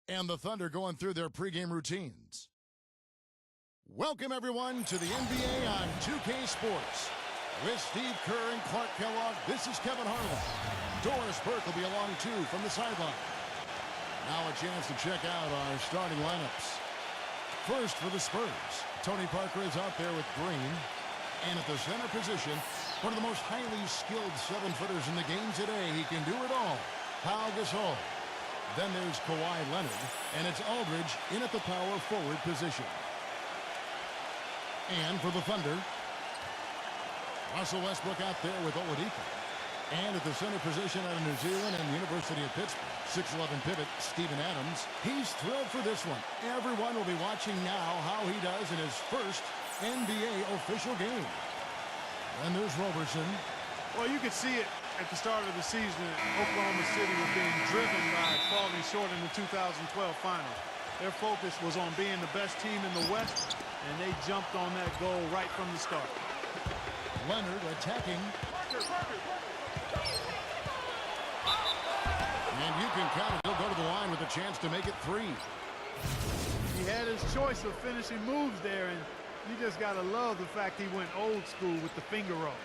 And the Thunder going through their pregame routines. Welcome, everyone, to the NBA on 2K Sports. With Steve Kerr and Clark Kellogg, this is Kevin Harlan. Doris Burke will be along, too, from the sideline. Now a chance to check out our starting lineups. First for the Spurs, Tony Parker is out there with Green. And at the center position, one of the most highly skilled 7-footers in the game today. He can do it all. Pau Gasol. Then there's Kawhi Leonard, and it's Aldridge in at the power forward position. And for the Thunder, Russell Westbrook out there with Oladipo. And at the center position out of New Zealand and the University of Pittsburgh, 6'11" pivot Steven Adams. He's thrilled for this one. Everyone will be watching now how he does in his first NBA official game. And there's Roberson. Well, you could see it at the start of the season. Oklahoma City was being driven by falling short in the 2012 finals. Their focus was on being the best team in the West, and they jumped on that goal right from the start. Leonard attacking. And you can count it. He'll go to the line with a chance to make it 3. He had his choice of finishing moves there, and you just got to love the fact he went old school with the finger roll.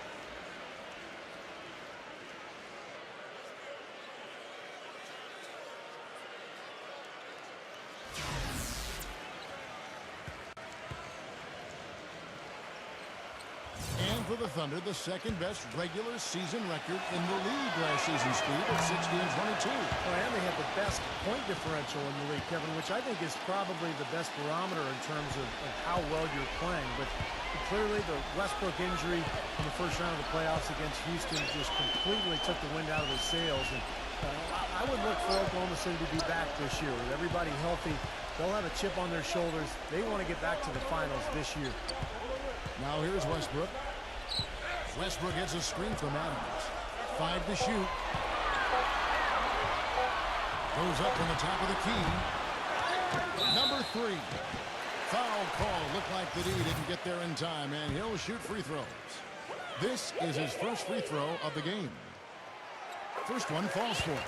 For the Thunder, the second-best regular season record in the league last season, Steve, at 60-22. Oh, and they had the best point differential in the league, Kevin, which I think is probably the best barometer in terms of how well you're playing. But clearly, the Westbrook injury in the first round of the playoffs against Houston just completely took the wind out of his sails. And I would look for Oklahoma City to be back this year. With everybody healthy, they'll have a chip on their shoulders. They want to get back to the finals this year. Now here's Westbrook. Westbrook gets a screen from Adams. 5 to shoot. Goes up on the top of the key. Number 3. Foul call. Looked like the D didn't get there in time, and he'll shoot free throws. This is his first free throw of the game. First one falls for him.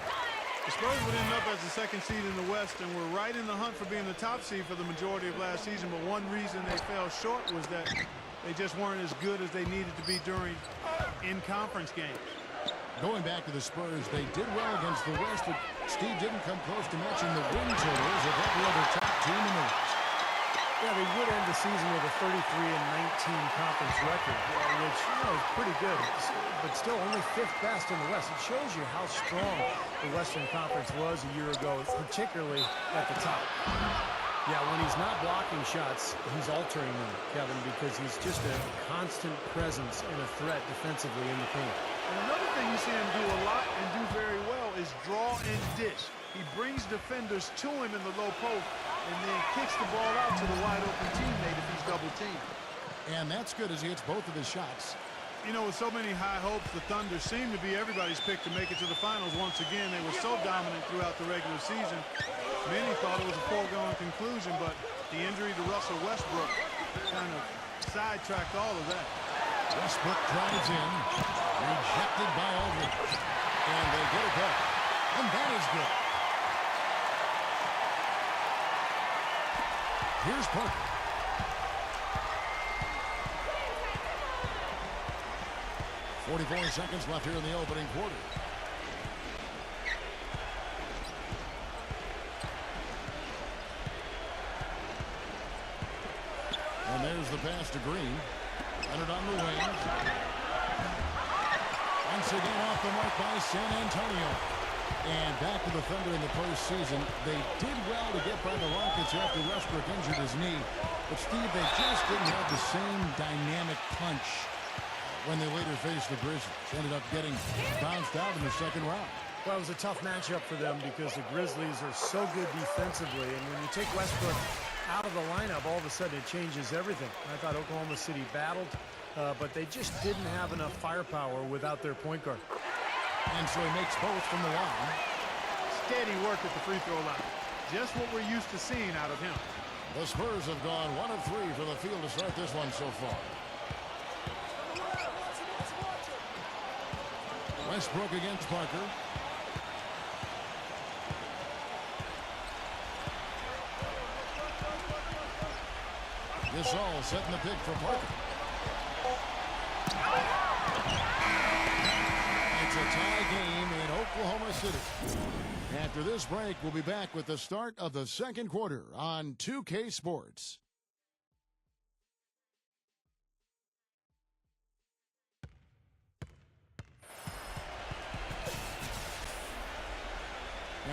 The Spurs would end up as the second seed in the West and were right in the hunt for being the top seed for the majority of last season, but one reason they fell short was that they just weren't as good as they needed to be during in-conference games. Going back to the Spurs, they did well against the West, but Steve didn't come close to matching the win totals of every other top team in the West. Yeah, they would end the season with a 33-19 conference record, which, is pretty good, but still only 5th best in the West. It shows you how strong the Western Conference was a year ago, particularly at the top. Yeah, when he's not blocking shots, he's altering them, Kevin, because he's just a constant presence and a threat defensively in the paint. And another thing you see him do a lot and do very well is draw and dish. He brings defenders to him in the low post and then kicks the ball out to the wide-open teammate if he's double-teamed. And that's good as he hits both of his shots. You know, with so many high hopes, the Thunder seem to be everybody's pick to make it to the finals once again. They were so dominant throughout the regular season. Many thought it was a foregone conclusion, but the injury to Russell Westbrook kind of sidetracked all of that. Westbrook drives in, rejected by Aldridge, and they get it back. And that is good. Here's Parker. .44 seconds left here in the opening quarter. And there's the pass to Green. Leonard on the wing. Once again off the mark by San Antonio. And back to the Thunder in the postseason. They did well to get by the Rockets after Westbrook injured his knee. But, Steve, they just didn't have the same dynamic punch when they later faced the Grizzlies. Ended up getting bounced out in the second round. Well, it was a tough matchup for them because the Grizzlies are so good defensively. And when you take Westbrook out of the lineup, all of a sudden it changes everything. I thought Oklahoma City battled, but they just didn't have enough firepower without their point guard. And so he makes both from the line. Steady work at the free throw line. Just what we're used to seeing out of him. The Spurs have gone 1 of 3 for the field to start this one so far. Westbrook against Parker. Gasol setting the pick for Parker. It's a tie game in Oklahoma City. After this break, we'll be back with the start of the second quarter on 2K Sports.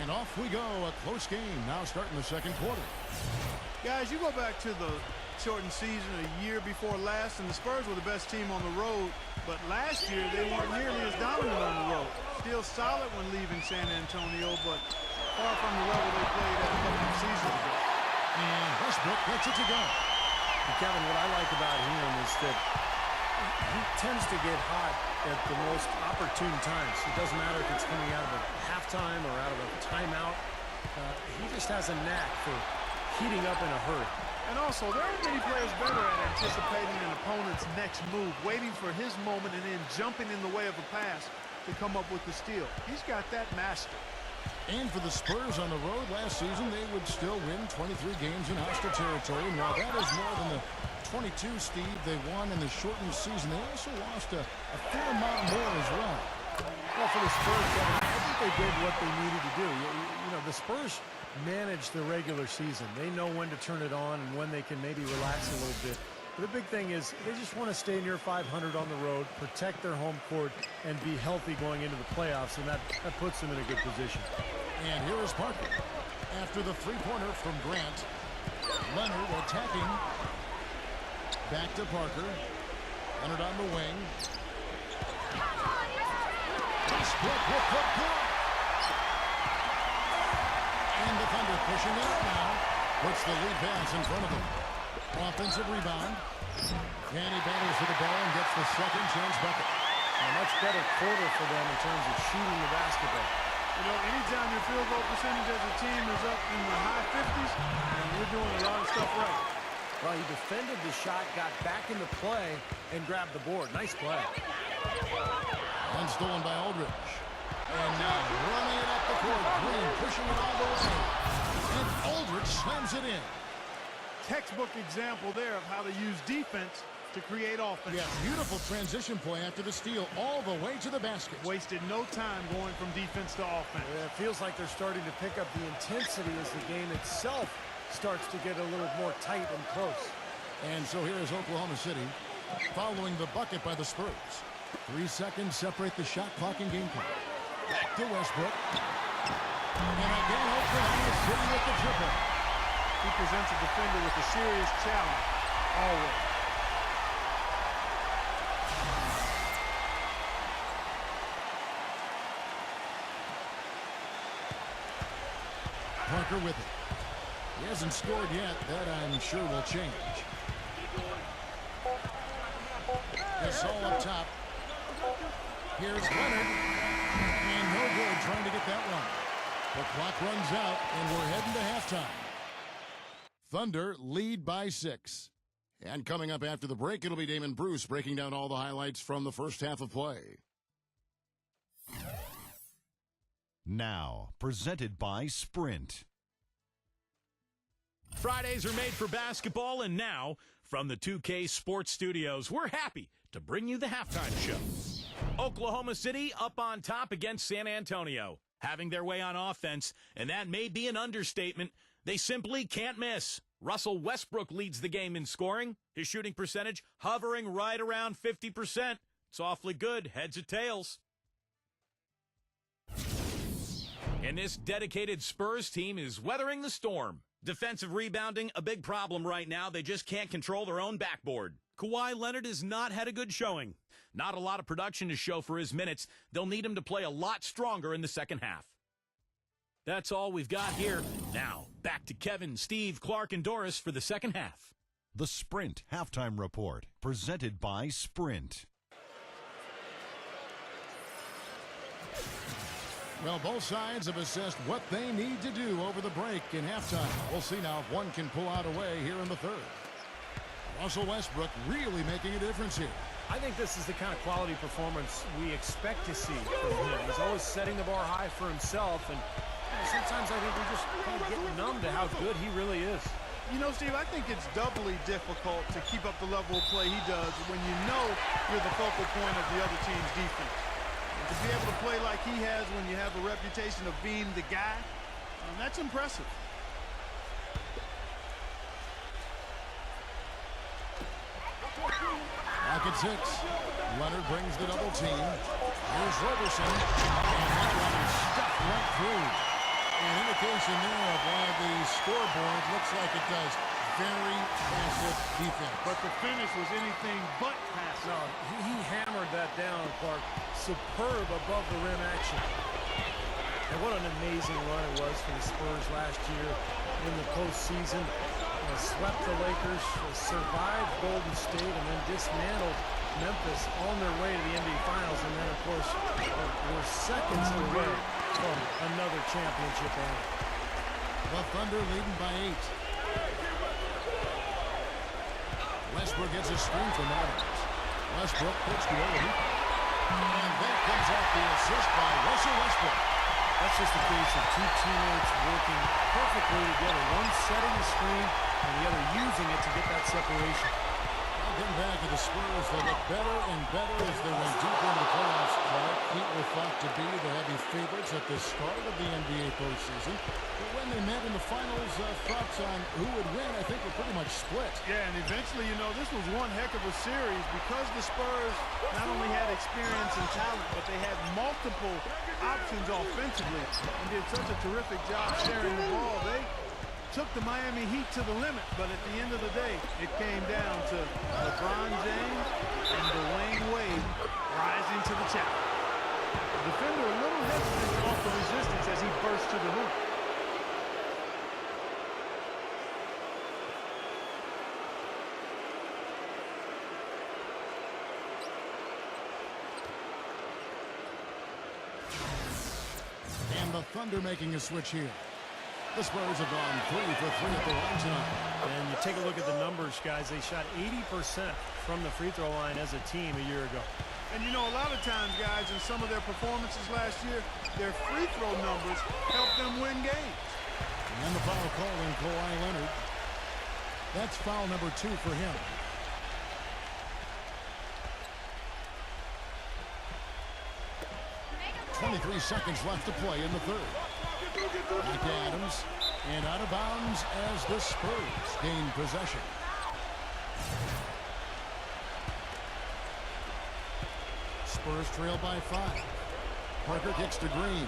And off we go, a close game now starting the second quarter. Guys, you go back to the shortened season a year before last, and the Spurs were the best team on the road, but last year they weren't nearly as dominant on the road. Still solid when leaving San Antonio, but far from the level they played at a couple of seasons ago. And Westbrook lets it to go. And Kevin, what I like about him is that he tends to get hot at the most opportune times. It doesn't matter if it's coming out of a halftime or out of a timeout. He just has a knack for heating up in a hurry. And also, there aren't many players better at anticipating an opponent's next move, waiting for his moment and then jumping in the way of a pass to come up with the steal. He's got that mastered. And for the Spurs on the road last season, they would still win 23 games in hostile territory. And while that is more than the 22, Steve, they won in the shortened season, they also lost a fair amount more as well. Well, for the Spurs, Kevin, I think they did what they needed to do. You know, the Spurs manage the regular season. They know when to turn it on and when they can maybe relax a little bit. But the big thing is they just want to stay near 500 on the road, protect their home court, and be healthy going into the playoffs, and that puts them in a good position. And here is Parker. After the three-pointer from Grant, Leonard attacking. Back to Parker. Leonard on the wing. Westbrook with the block. And the Thunder pushing it up now. Puts the lead pass in front of them. Offensive rebound. And he battles for the ball and gets the second chance bucket. A much better quarter for them in terms of shooting the basketball. You know, anytime your field goal percentage as a team is up in the high 50s, you're doing a lot of stuff right. Well, he defended the shot, got back into play, and grabbed the board. Nice play. And stolen by Aldridge. And now running it up the court. Green pushing it all the way. And Aldridge slams it in. Textbook example there of how to use defense to create offense. Yeah, beautiful transition play after the steal all the way to the basket. Wasted no time going from defense to offense. Yeah, it feels like they're starting to pick up the intensity as the game itself starts to get a little more tight and close. And so here is Oklahoma City following the bucket by the Spurs. 3 seconds separate the shot clock and game clock. Back to Westbrook. And again, Oklahoma City with the triple. He presents a defender with a serious challenge. Always. Parker with it. He hasn't scored yet. That, I'm sure, will change. Gasol up top. Here's Leonard. And no good trying to get that one. The clock runs out, and we're heading to halftime. Thunder lead by 6. And coming up after the break, it'll be Damon Bruce breaking down all the highlights from the first half of play. Now, presented by Sprint. Fridays are made for basketball, and now, from the 2K Sports Studios, we're happy to bring you the halftime show. Oklahoma City up on top against San Antonio, having their way on offense, and that may be an understatement. They simply can't miss. Russell Westbrook leads the game in scoring. His shooting percentage hovering right around 50%. It's awfully good, heads or tails. And this dedicated Spurs team is weathering the storm. Defensive rebounding, a big problem right now. They just can't control their own backboard. Kawhi Leonard has not had a good showing. Not a lot of production to show for his minutes. They'll need him to play a lot stronger in the second half. That's all we've got here. Now, back to Kevin, Steve, Clark, and Doris for the second half. The Sprint Halftime Report, presented by Sprint. Well, both sides have assessed what they need to do over the break in halftime. We'll see now if one can pull out a way here in the third. Russell Westbrook really making a difference here. I think this is the kind of quality performance we expect to see from him. He's always setting the bar high for himself, and sometimes I think we just kind of get numb to how good he really is. You know, Steve, I think it's doubly difficult to keep up the level of play he does when you know you're the focal point of the other team's defense. And to be able to play like he has when you have a reputation of being the guy, that's impressive. Back at 6. Leonard brings the double team. Here's Roberson. And that one is stuffed right through. An indication there of why the scoreboard looks like it does. Very passive defense. But the finish was anything but passive. No, he hammered that down, Clark. Superb above the rim action. And what an amazing run it was for the Spurs last year in the postseason. Swept the Lakers, survived Golden State, and then dismantled Memphis on their way to the NBA Finals. And then, of course, we're seconds away from another championship run. The Thunder leading by 8. Westbrook gets a screen from Adams. Westbrook puts to Oladipo. And that comes off the assist by Russell Westbrook. That's just a case of two teammates working perfectly together. One setting the screen and the other using it to get that separation. Well, getting back to the Spurs, they look better and better as they went deeper into the playoffs. Clark, Heat were thought to be the heavy favorites at the start of the NBA postseason. But when they met in the finals, thoughts on who would win, I think, were pretty much split. Yeah, and eventually, you know, this was one heck of a series because the Spurs not only had experience and talent, but they had multiple options offensively and did such a terrific job sharing the ball. They took the Miami Heat to the limit, but at the end of the day, it came down to LeBron James and Dwayne Wade rising to the challenge. The defender a little hesitant to offer resistance as he burst to the hoop. And the Thunder making a switch here. The Spurs have gone 3 for 3 at the line tonight. And you take a look at the numbers, guys. They shot 80% from the free throw line as a team a year ago. And you know, a lot of times, guys, in some of their performances last year, their free throw numbers helped them win games. And the foul call on Kawhi Leonard. That's foul number 2 for him. .23 seconds left to play in the third. Back to Adams, and out of bounds as the Spurs gain possession. Spurs trail by 5. Parker kicks to Green.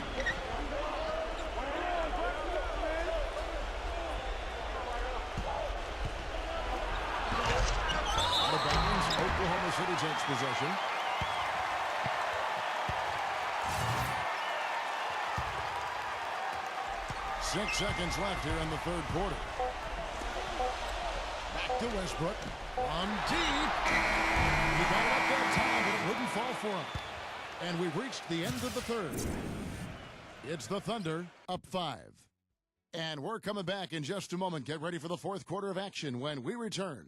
Out of bounds, Oklahoma City takes possession. Six seconds left here in the third quarter. Back to Westbrook. On deep. He got it up that time, but it wouldn't fall for him. And we've reached the end of the third. It's the Thunder up 5. And we're coming back in just a moment. Get ready for the fourth quarter of action when we return.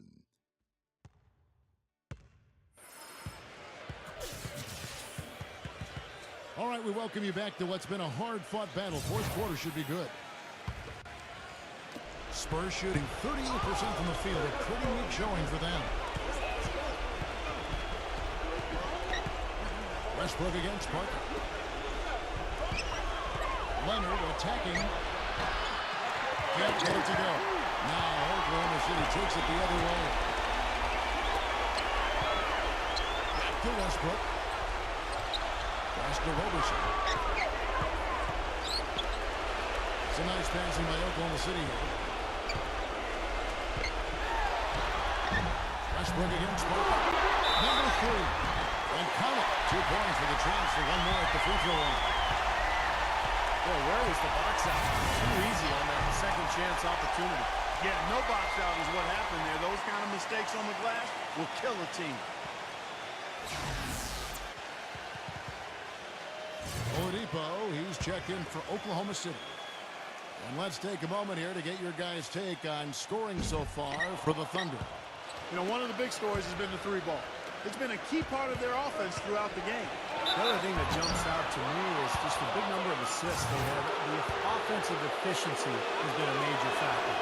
All right, we welcome you back to what's been a hard-fought battle. Fourth quarter should be good. Spurs shooting 38% from the field. A pretty weak showing for them. Westbrook against Parker. Leonard attacking. Can't get it to go. Now Oklahoma City takes it the other way. Back to Westbrook. Pass to Roberson. It's a nice passing by Oklahoma City here. Westbrook against Parker. Number 3. And count it. 2 points for the transfer. One more at the free throw line. Boy, where was the box out? Too easy on that second chance opportunity. Yeah, no box out is what happened there. Those kind of mistakes on the glass will kill a team. Oladipo, he's checked in for Oklahoma City. And let's take a moment here to get your guys' take on scoring so far for the Thunder. You know, one of the big stories has been the 3-ball. It's been a key part of their offense throughout the game. The other thing that jumps out to me is just the big number of assists they have. The offensive efficiency has been a major factor.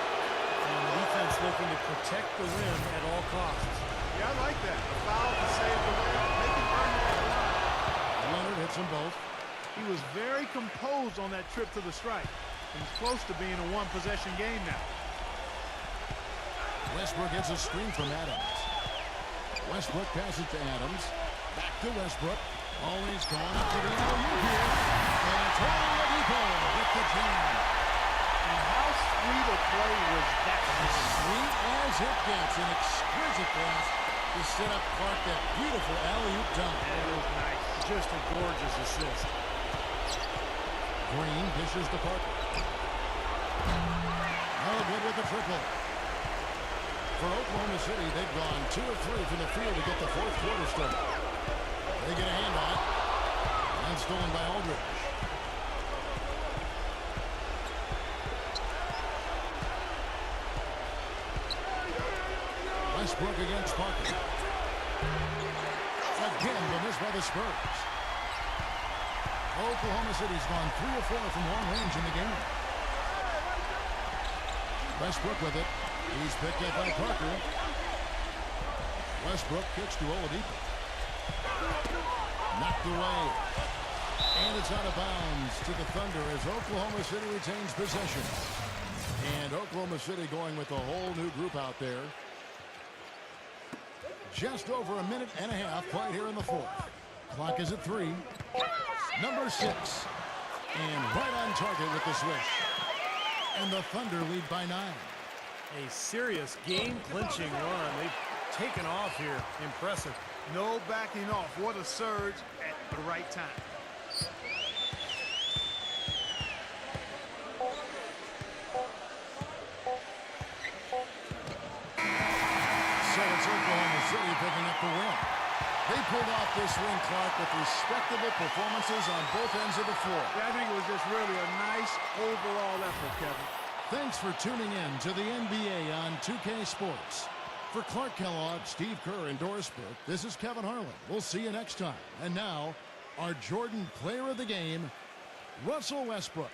And the defense looking to protect the rim at all costs. Yeah, I like that. A foul to save the rim. They can earn that line. Leonard hits them both. He was very composed on that trip to the strike. He's close to being a one-possession game now. Westbrook gets a screen from Adams. Westbrook passes to Adams. Back to Westbrook. Always going up to the alley-oop here. And Antonio with the jam. And how sweet a play was that? As sweet as it gets. An exquisite pass to set up Clark that beautiful alley-oop dunk. That was nice. Just a gorgeous assist. Green dishes to Parker. No good with the triple. For Oklahoma City, they've gone 2 of 3 from the field to get the fourth quarter started. They get a hand on it. And stolen by Aldridge. Westbrook against Parker. Again, the miss by the Spurs. Oklahoma City's gone 3 of 4 from long range in the game. Westbrook with it. He's picked up by Parker. Westbrook kicks to Oladipo. Knocked away. And it's out of bounds to the Thunder as Oklahoma City retains possession. And Oklahoma City going with a whole new group out there. Just over a minute and a half played here in the fourth. Clock is at 3. Number 6. And right on target with the swish. And the Thunder lead by 9. A serious game-clinching run. They've taken off here. Impressive. No backing off. What a surge at the right time. So it's Oklahoma City picking up the win. They pulled off this win, Clark, with respectable performances on both ends of the floor. Yeah, I think it was just really a nice overall effort, Kevin. Thanks for tuning in to the NBA on 2K Sports. For Clark Kellogg, Steve Kerr, and Doris Burke, this is Kevin Harlan. We'll see you next time. And now, our Jordan Player of the Game, Russell Westbrook.